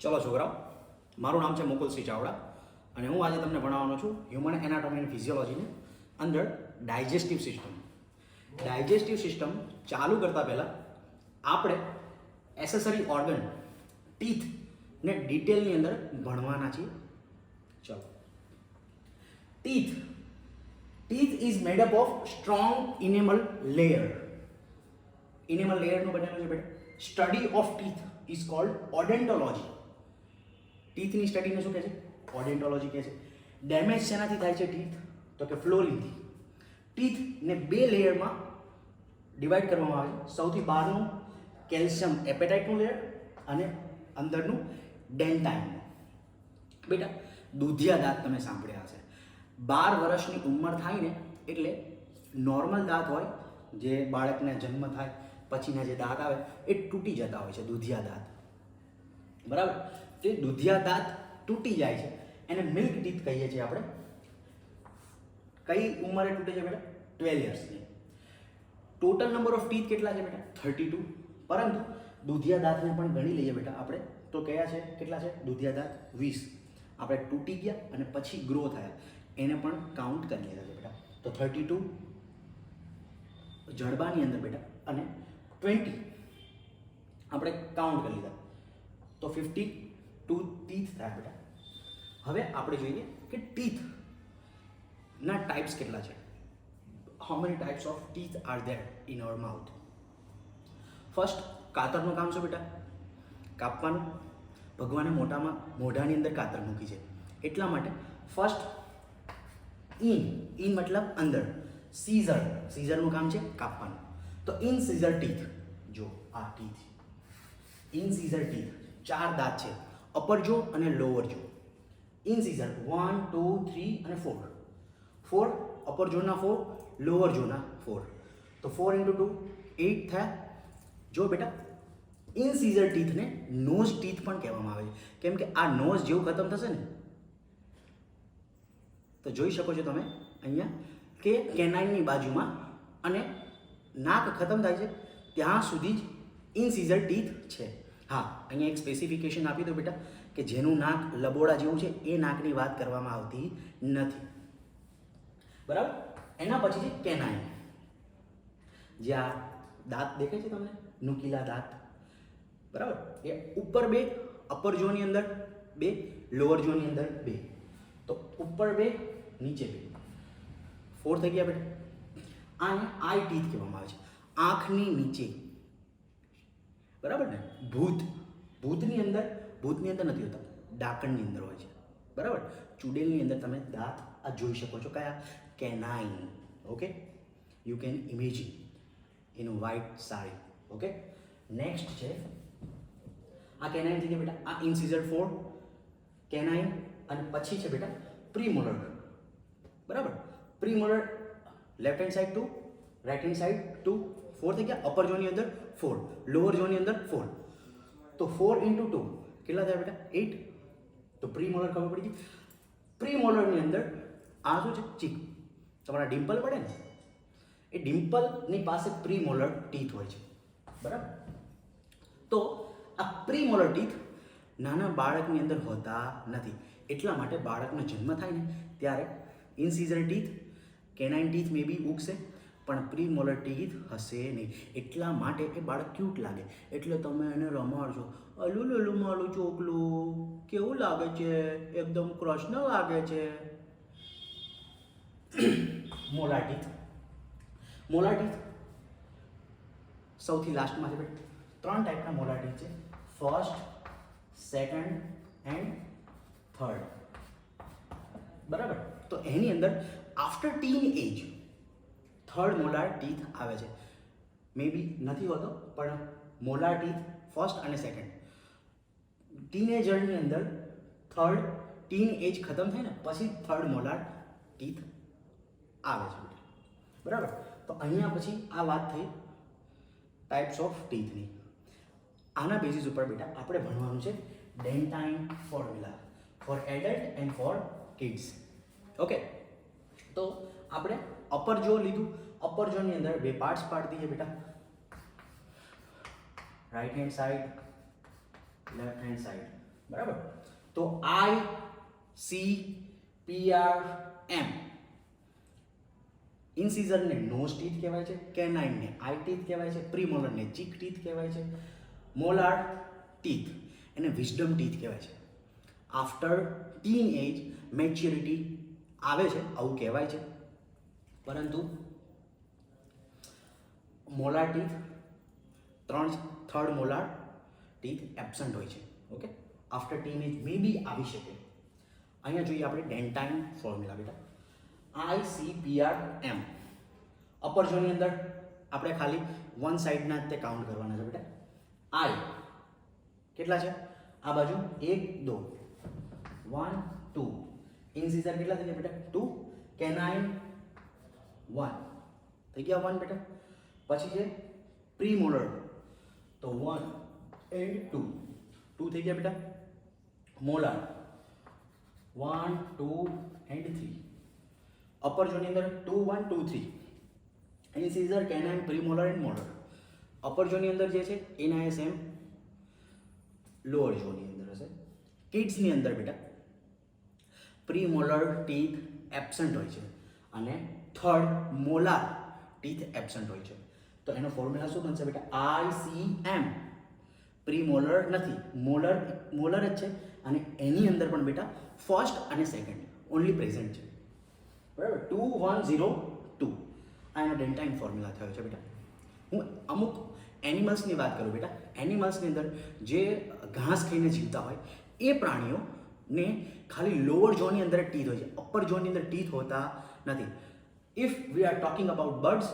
ચલો છોકરાઓ, મારું નામ છે મુકુલસિંહ ચાવડા અને હું આજે તમને ભણાવવાનો છું હ્યુમન એનાટોમી એન્ડ ફિઝિયોલોજીને અંદર ડાયજેસ્ટિવ સિસ્ટમ. ડાયજેસ્ટિવ સિસ્ટમ ચાલુ કરતાં પહેલાં આપણે એસેસરી ઓર્ગન ટીથને ડિટેલની અંદર ભણવાના છીએ. ચલો, teeth teeth is made up of strong enamel layer. Enamel લેયરનું બનેલું છે બેટા. Study of teeth is called odontology. ટીથની સ્ટડીને શું કહે છે? ઓડેન્ટોલોજી કહે છે. ડેમેજ શેનાથી થાય છે ટીથ? તો કે ફ્લોરિનથી. ટીથને બે લેયરમાં ડિવાઈડ કરવામાં આવે છે. સૌથી બહારનું કેલ્શિયમ એપેટાઇટનું લેયર અને અંદરનું ડેન્ટાઇનનું. બેટા, દૂધિયા દાંત તમે સાંભળ્યા હશે. 12 વર્ષની ઉંમર થાય ને એટલે નોર્મલ દાંત હોય જે બાળકને જન્મ થાય પછીના જે દાંત આવે એ તૂટી જતા હોય છે, દૂધિયા દાંત. બરાબર? તે દૂધિયા દાંત તૂટી જાય છે એને મિલ્ક ટીથ કહીએ છીએ આપણે. કઈ ઉંમરે તૂટે છે બેટા? 12 યર્સની. ટોટલ નંબર ઓફ ટીથ કેટલા છે બેટા? 32. પરંતુ દૂધિયા દાંતને પણ ગણી લઈએ બેટા આપણે તો કયા છે? કેટલા છે દૂધિયા દાંત? 20. આપણે તૂટી ગયા અને પછી ગ્રો થયા એને પણ કાઉન્ટ કરી લીધા છે બેટા. તો 32 જડબાની અંદર બેટા અને 20 આપણે કાઉન્ટ કરી લીધા તો 52 ટીથ થયા બેટા. હવે આપણે જોઈએ કે ટીથના ટાઈપ્સ કેટલા છે. How many types of teeth are there in our mouth? First, કાતરનું કામ છે બેટા. કાપવાનું. ભગવાને મોઢાની અંદર કાતર મૂકી છે એટલા માટે ફર્સ્ટ ઇન મતલબ અંદર. સીઝરનું કામ છે કાપવાનું. તો ઇન સીઝર ટીથ, જો આ ટીથ ઇનસીઝર ટીથ, 4 દાંત છે, અપર જો અને લોઅર જો. ઇનસીઝર 1 2 3 અને 4 અપર જોના 4, લોઅર જોના 4. તો 4 × 2 8 થયા. જો બેટા, ઇનસીઝર ટીથને નોઝ ટીથ પણ કહેવામાં આવે છે. કેમ કે આ નોઝ જેવું ખતમ થશે ને તો જોઈ શકો છો તમે અહીંયા કે કેનાઇનની બાજુમાં અને નાક ખતમ થાય છે ત્યાં સુધી જ ઇનસીઝર ટીથ છે. હા, અહીંયા એક સ્પેસિફિકેશન આપી દો બેટા કે જેનું નાક લબોડા જેવું છે એ નાકની વાત કરવામાં આવતી નથી. બરાબર? એના પછી છે કેનાઇન. જે આ દાંત દેખાય છે તમને, નુકીલા દાંત. બરાબર? એ ઉપર 2, અપર જોની અંદર 2, લોઅર જોની અંદર 2. તો ઉપર 2, નીચે 2, 4 થઈ ગયા બેટા. આને આઈ ટીથ કહેવામાં આવે છે. આંખની નીચે. બરાબર ને? ભૂતની અંદર નથી હોતા, ડાકણની અંદર હોય છે. બરાબર? ચૂડેલની અંદર તમે દાંત આ જોઈ શકો છો. કયા? Canine. Okay, you can imagine in white sari. Okay, next છે આ કેનાઇન થઈ ગયા બેટા. આ ઇનસીઝર 4 કેનાઇન અને પછી છે બેટા પ્રીમોલર. બરાબર? Premolar left hand side 2, right hand side 2, 4 થઈ ગયા. અપર જોની અંદર 4, લોઅર જોની અંદર 4. તો 4 × 2 કેટલા થયા બેટા? 8. તો પ્રીમોલર ખબર પડી ગઈ. પ્રીમોલરની અંદર આ શું છે? ચીક. તમારા ડિમ્પલ પડે ને એ ડિમ્પલની પાસે પ્રીમોલર ટીથ હોય છે. બરાબર? તો આ પ્રીમોલર ટીથ નાના બાળકની અંદર હોતા નથી. એટલા માટે બાળકનો જન્મ થાય ને ત્યારે ઇનસીઝર ટીથ, કેનાઇન ટીથ મે બી ઉગશે પણ પ્રીમોલર ટીથ હશે નહીં. એટલા માટે એ બાળક ક્યુટ લાગે એટલે તમે એને રમાડજો. અલું લલું મારું ચોકલું કેવું લાગે છે? એકદમ કૃષ્ણ લાગે છે. Molar teeth. મોલાર ટીથ સૌથી લાસ્ટમાં છે બેટા. 3 ટાઈપના મોલાર ટીથ છે. First, second and third. બરાબર? તો એની અંદર આફ્ટર ટીન એજ થર્ડ મોલાર ટીથ આવે છે. મે બી નથી હોતો પણ મોલાર ટીથ ફર્સ્ટ અને સેકન્ડ. ટીનેજરની અંદર થર્ડ ટીન એજ ખતમ થાય ને પછી થર્ડ મોલાર ટીથ આવે છે. બરાબર? તો અહીંયા પછી આ વાત થઈ ટાઈપ્સ ઓફ ટીથની. આના બેઝિસ ઉપર બેટા આપણે ભણવાનું છે dentine formula for adult and for kids. Okay, તો આપણે અપર જો લીધું. અપર જોની અંદર 2 પાર્ટ્સ પાડી દઈએ બેટા. Right hand side, left hand side. બરાબર. તો ICPRM ઇન્સિઝરને નોઝ ટીથ કહેવાય છે, કેનાઇનને આઈ ટીથ કહેવાય છે, પ્રીમોલરને ચીક ટીથ કહેવાય છે, મોલાર ટીથ એને વિઝડમ ટીથ કહેવાય છે. આફ્ટર ટીન એજ મેચ્યોરિટી આવે છે આવું કહેવાય છે, પરંતુ molar teeth third molar teeth absent હોય છે. ઓકે, આફ્ટર ટીન એજ મે બી આવી શકે. અહીંયા જોઈએ આપણે ડેન્ટાઇન ફોર્મ્યુલા બેટા. ICPRM અપર જોની અંદર આપણે ખાલી વન સાઈડના જ તે કાઉન્ટ કરવાના છે બેટા. આઈ કેટલા છે આ બાજુ 1 2 1 2, ઇન્સિઝર કેટલા થઈ ગયા બેટા 2, કેનાઇન 1 થઈ ગયા 1 બેટા. પછી છે પ્રીમોલર તો 1 and 2 2 થઈ ગયા બેટા. Molar 1 2 and 3. અપર જોની અંદર 2 1 2 3. ઇન્સિઝર, કેનાઇન, પ્રીમોલર એન્ડ મોલર. અપર જોની અંદર જે છે એના સેમ લોઅર જોની અંદર હશે. કિડ્સની અંદર બેટા પ્રીમોલર ટીથ એબસન્ટ હોય છે અને થર્ડ મોલાર ટીથ એબસન્ટ હોય છે. તો એનો ફોર્મ્યુલા શું બનશે બેટા? ICM. પ્રીમોલર નથી, મોલર જ છે અને એની અંદર પણ બેટા ફર્સ્ટ અને સેકન્ડ ઓનલી પ્રેઝન્ટ છે. બરાબર, 2 1 0 2 આ એનો ડેન્ટાઇન ફોર્મ્યુલા થયો છે બેટા. હું અમુક એનિમલ્સની વાત કરું બેટા. એનિમલ્સની અંદર જે ઘાસ ખાઈને જીવતા હોય એ પ્રાણીઓને ખાલી લોઅર ઝોનની અંદર ટીથ હોય છે, અપર ઝોનની અંદર ટીથ હોતા નથી. If we are talking about birds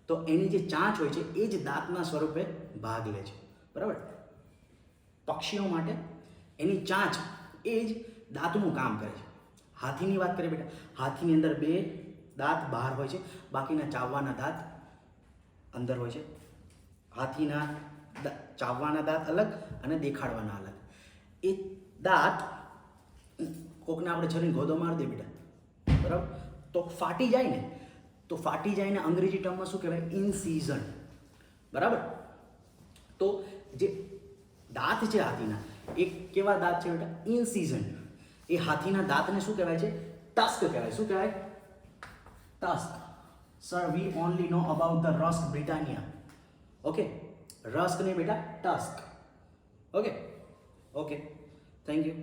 તો એની જે ચાંચ હોય છે એ જ દાંતના સ્વરૂપે ભાગ લે છે. બરાબર, પક્ષીઓ માટે એની ચાંચ એ જ દાંતનું કામ કરે છે. હાથીની વાત કરીએ બેટા, હાથીની અંદર 2 દાંત બહાર હોય છે, બાકીના ચાવવાના દાંત અંદર હોય છે. હાથીના ચાવવાના દાંત અલગ અને દેખાડવાના અલગ. એ દાંત કોકને આપણે છરીને ગોદો મારી દે બેટા, બરાબર, તો ફાટી જાય ને, તો ફાટી જાય ને અંગ્રેજી ટર્મમાં શું કહેવાય? ઇન્સિઝન. બરાબર, તો જે દાંત છે હાથીના એ કેવા દાંત છે બેટા? ઇન્સિઝન. એ હાથીના દાંતને શું કહેવાય છે? ટસ્ક કહેવાય. શું કહેવાય? Tusk. Sir we only know about the rusk Britannia. Okay, rusk નહીં બેટા, tusk. Okay okay, thank you.